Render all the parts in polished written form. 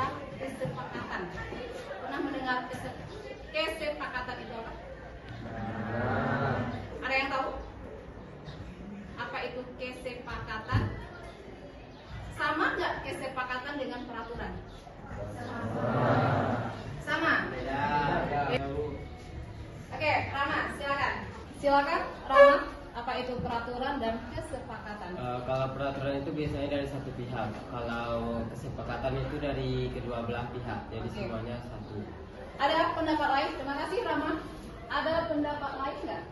adalah kesepakatan. Pernah mendengar kesepakatan itu apa? Ada yang tahu? Apa itu kesepakatan? Sama nggak kesepakatan dengan peraturan? Sama. Oke, Rama, silakan. Silakan, Rama. Apa itu peraturan dan kesepakatan? Kalau peraturan itu biasanya dari satu pihak. Kalau kesepakatan itu dari kedua belah pihak. Jadi semuanya satu. Ada pendapat lain? Terima kasih, Rama. Ada pendapat lain nggak?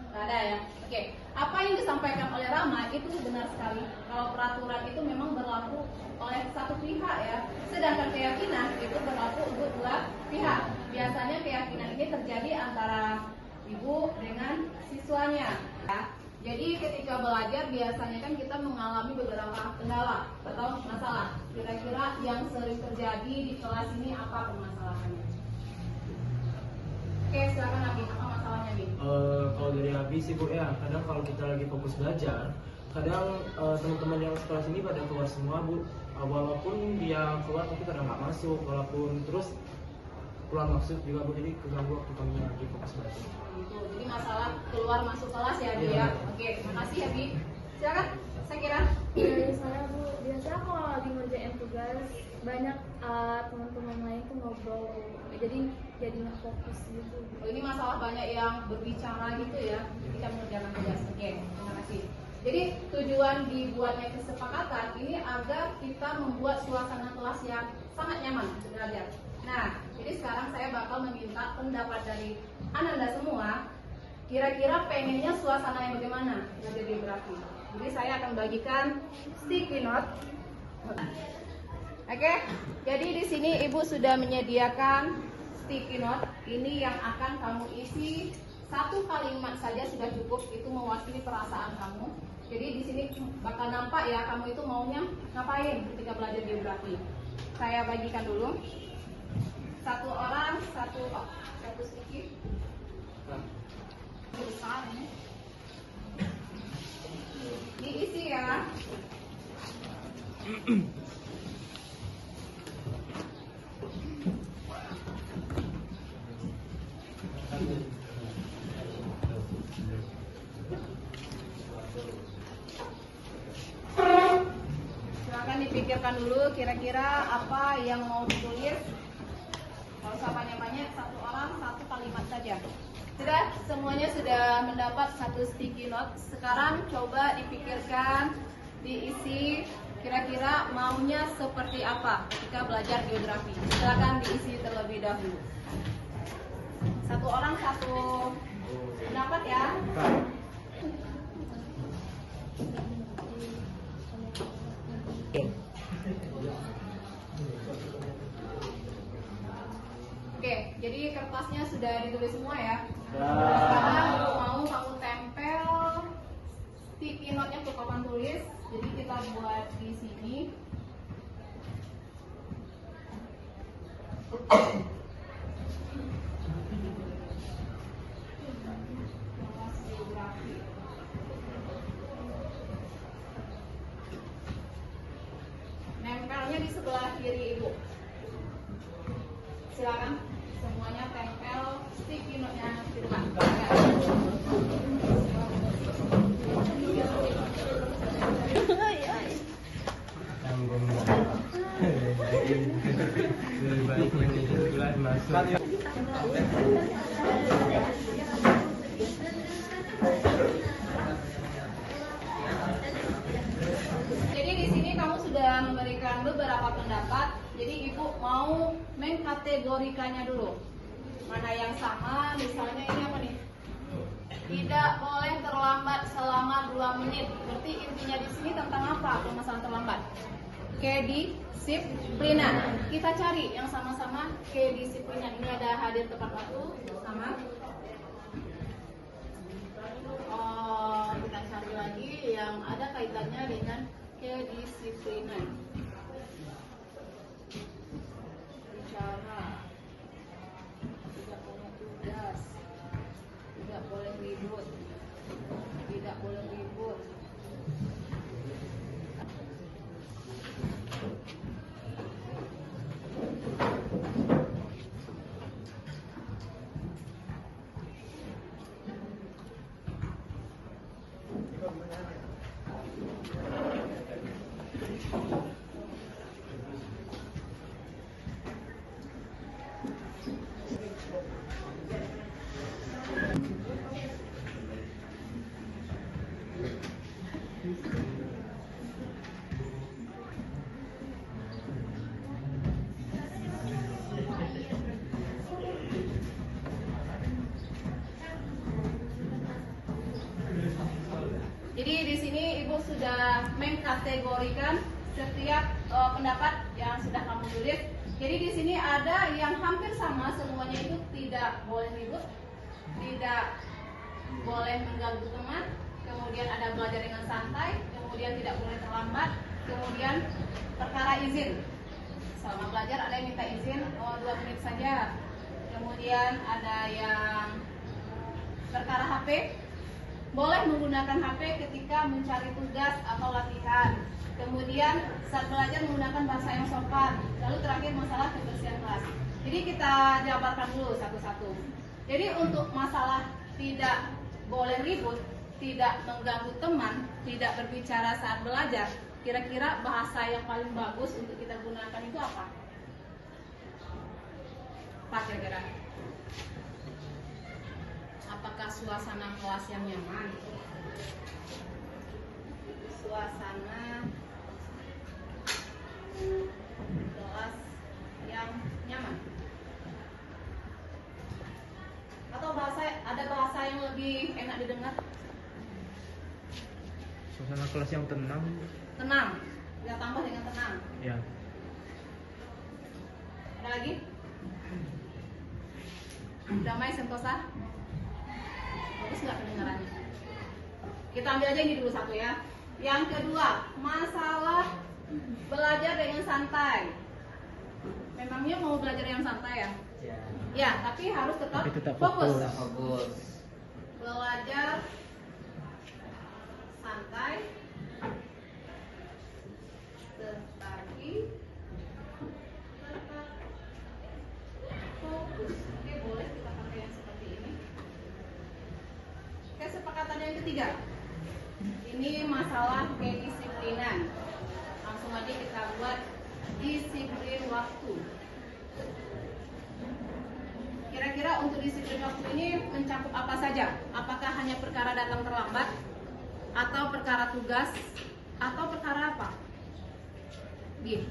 Nggak ada ya. Oke. Apa yang disampaikan oleh Rama itu benar sekali. Kalau peraturan itu memang berlaku oleh satu pihak ya. Sedangkan keyakinan itu berlaku untuk dua pihak. Biasanya keyakinan ini terjadi antara ibu dengan siswanya ya. Jadi ketika belajar biasanya kan kita mengalami beberapa kendala atau masalah. Kira-kira yang sering terjadi di kelas ini apa permasalahannya? Oke, silakan Abi, apa masalahnya Abi? Kalau dari Abi sih Bu ya, kadang kalau kita lagi fokus belajar, kadang teman-teman yang sekelas ini pada keluar semua Bu. Walaupun dia keluar tapi kadang nggak masuk, walaupun terus keluar masuk juga Bu, jadi keganggu waktu kami lagi fokus belajar. Gitu. Jadi masalah keluar masuk kelas ya Bi ya. Oke, terima kasih ya Bi. Silakan, saya kira. Dari saya Bu, biasanya kalau lagi ngerjain tugas banyak teman-teman lain tuh ngobrol, jadi nggak fokus gitu. Oh, ini masalah banyak yang berbicara gitu ya ketika mengerjakan tugas. Oke, terima kasih. Jadi tujuan dibuatnya kesepakatan ini agar kita membuat suasana kelas yang sangat nyaman untuk belajar. Nah, jadi sekarang saya bakal meminta pendapat dari Ananda semua. Kira-kira pengennya suasana yang bagaimana belajar geografi? Jadi saya akan bagikan sticky note. Oke, jadi di sini Ibu sudah menyediakan sticky note. Ini yang akan kamu isi, satu kalimat saja sudah cukup, itu mewakili perasaan kamu. Jadi di sini bakal nampak ya kamu itu maunya ngapain ketika belajar geografi. Saya bagikan dulu. Satu orang, satu sticky. Besar ini. Diisi ya. Silakan dipikirkan dulu kira-kira apa yang mau ditulis. Kalau usah banyak-banyak, satu orang satu kalimat saja. Sudah, semuanya sudah mendapat satu sticky note. Sekarang coba dipikirkan, diisi kira-kira maunya seperti apa ketika belajar geografi. Silakan diisi terlebih dahulu. Satu orang satu pendapat ya. Oke, jadi kertasnya sudah ditulis semua ya. Sekarang mau kamu tempel sticky note-nya ke papan tulis. Jadi kita buat di sini. Nempelnya di sebelah kiri Ibu. Silakan semuanya tempel sticky note-nya di depan. Jadi di sini kamu sudah memberikan beberapa pendapat. Jadi Ibu mau mengkategorikannya dulu. Mana yang sama, misalnya ini apa nih? Tidak boleh terlambat selama 2 menit. Berarti intinya di sini tentang apa permasalahan terlambat? Kedisiplinan. Kita cari yang sama-sama kedisiplinan. Ini ada hadir tepat waktu sama. Oh, kita cari lagi yang ada kaitannya dengan kedisiplinan. Bicara, tidak boleh tugas, tidak boleh ribut, tidak boleh ribut. sudah mengkategorikan setiap pendapat yang sudah kamu tulis. Jadi di sini ada yang hampir sama, semuanya itu tidak boleh ribut, tidak boleh mengganggu teman, kemudian ada belajar dengan santai, kemudian tidak boleh terlambat, kemudian perkara izin. Selama belajar ada yang minta izin 2 menit saja. Kemudian ada yang perkara HP, boleh menggunakan HP ketika mencari tugas atau latihan. Kemudian saat belajar menggunakan bahasa yang sopan. Lalu terakhir masalah kebersihan kelas. Jadi kita jabarkan dulu satu-satu. Jadi untuk masalah tidak boleh ribut, tidak mengganggu teman, tidak berbicara saat belajar, kira-kira bahasa yang paling bagus untuk kita gunakan itu apa? Apa kira-kira? Apakah suasana kelas yang nyaman? Suasana kelas yang nyaman? Atau ada bahasa yang lebih enak didengar? Suasana kelas yang tenang. Tenang. Kita tambah dengan tenang. Ya. Ada lagi? Damai sentosa? Bagus nggak kedengarannya? Kita ambil aja ini dulu satu ya. Yang kedua, masalah belajar dengan santai. Memangnya mau belajar yang santai ya? Ya. Ya, tapi harus tetap, Tapi tetap fokus. fokus. Fokus. Belajar santai, tetapi tetap fokus. Oke, boleh kita pakai yang seperti ini. Kesepakatan yang ketiga, ini masalah kedisiplinan. Langsung aja kita buat disiplin waktu. Kira-kira untuk disiplin waktu ini mencakup apa saja? Apakah hanya perkara datang terlambat, atau perkara tugas, atau perkara apa? Gih.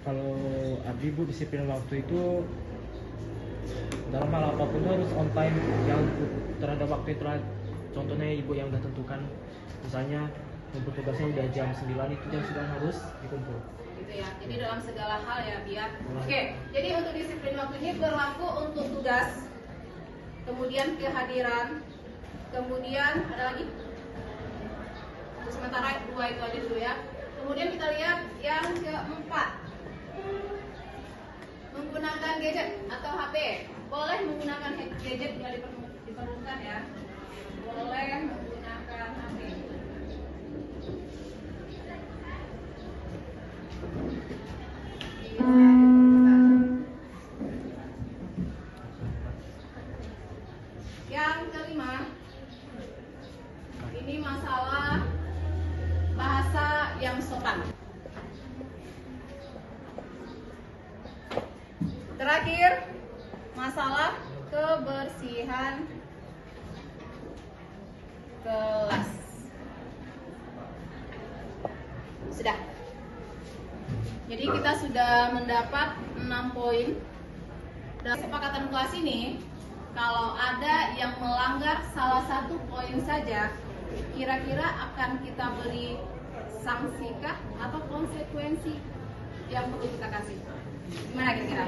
Kalau Abi Bu, disiplin waktu itu dalam hal apapun harus on time, yang terhadap waktu itu. Contohnya ibu yang udah tentukan, misalnya untuk tugasnya udah jam 9, itu jam 9 harus dikumpul. Gitu ya. Jadi dalam segala hal ya biar. Oke, jadi untuk disiplin waktu ini berlaku untuk tugas, kemudian kehadiran, kemudian ada lagi. Untuk sementara 2 itu aja dulu ya. Kemudian kita lihat yang keempat, menggunakan gadget atau HP. Boleh menggunakan gadget, nggak diperlukan ya. Boleh menggunakan HP. Yang kelima, ini masalah bahasa yang sopan. Terakhir, masalah kebersihan kelas. Sudah. Jadi kita sudah mendapat 6 poin. Dalam kesepakatan kelas ini, kalau ada yang melanggar salah satu poin saja, kira-kira akan kita beri sanksi kah atau konsekuensi yang perlu kita kasih? Gimana kira-kira?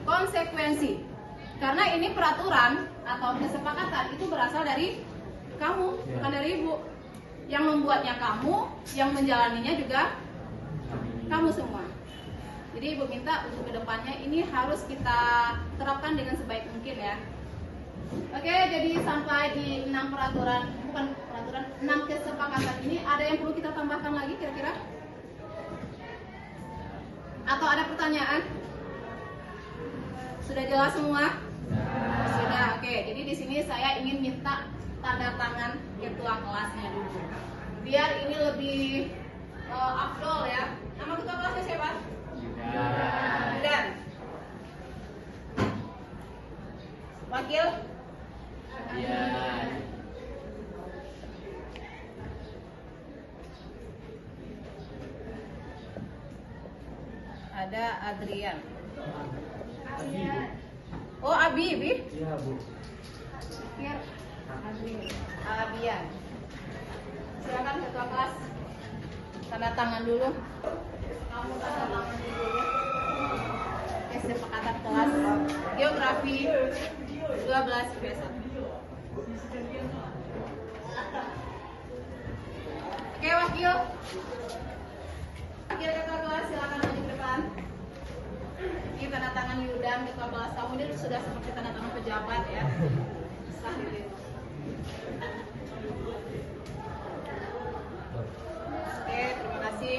Konsekuensi. Karena ini peraturan atau kesepakatan itu berasal dari kamu, bukan dari ibu. Yang membuatnya kamu, yang menjalaninya juga kamu semua. Jadi ibu minta untuk kedepannya ini harus kita terapkan dengan sebaik mungkin ya. Oke, jadi sampai di 6 peraturan, bukan peraturan, 6 kesepakatan ini, ada yang perlu kita tambahkan lagi kira-kira? Atau ada pertanyaan? Sudah jelas semua? Sudah, oke. Jadi di sini saya ingin minta tanda tangan ketua kelasnya dulu. Biar ini lebih afdol ya. Nama ketua kelasnya siapa? Dan wakil? Ya. Ada Adrian. Abi, Oh, Abi, Bi? iya Bu. Biar Abian. Silakan ketua kelas. Tanda tangan dulu. Kamu tanda tangan dulu. Kesepakatan kelas geografi 12 besok. Oke, Wakil. Wakil ketua kelas silakan maju ke depan. Ini tanda tangan Yudan ketua kelas. Kamu ini sudah seperti tanda tangan pejabat ya. Sah gitu. Oke, terima kasih.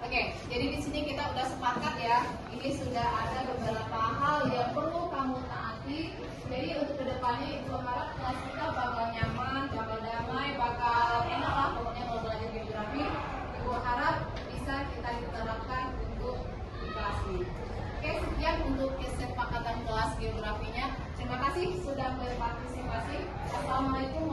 Oke, jadi di sini kita udah sepakat ya. Ini sudah ada beberapa hal yang perlu kamu taati. Jadi untuk kedepannya Ibu harap kelas kita bakal nyaman, bakal damai, bakal enak lah pokoknya kalau belajar geografi. Ibu harap bisa kita diterapkan untuk di kelas ini. Oke, sekian untuk kesepakatan kelas geografinya. Terima kasih sudah berpartisipasi. Assalamualaikum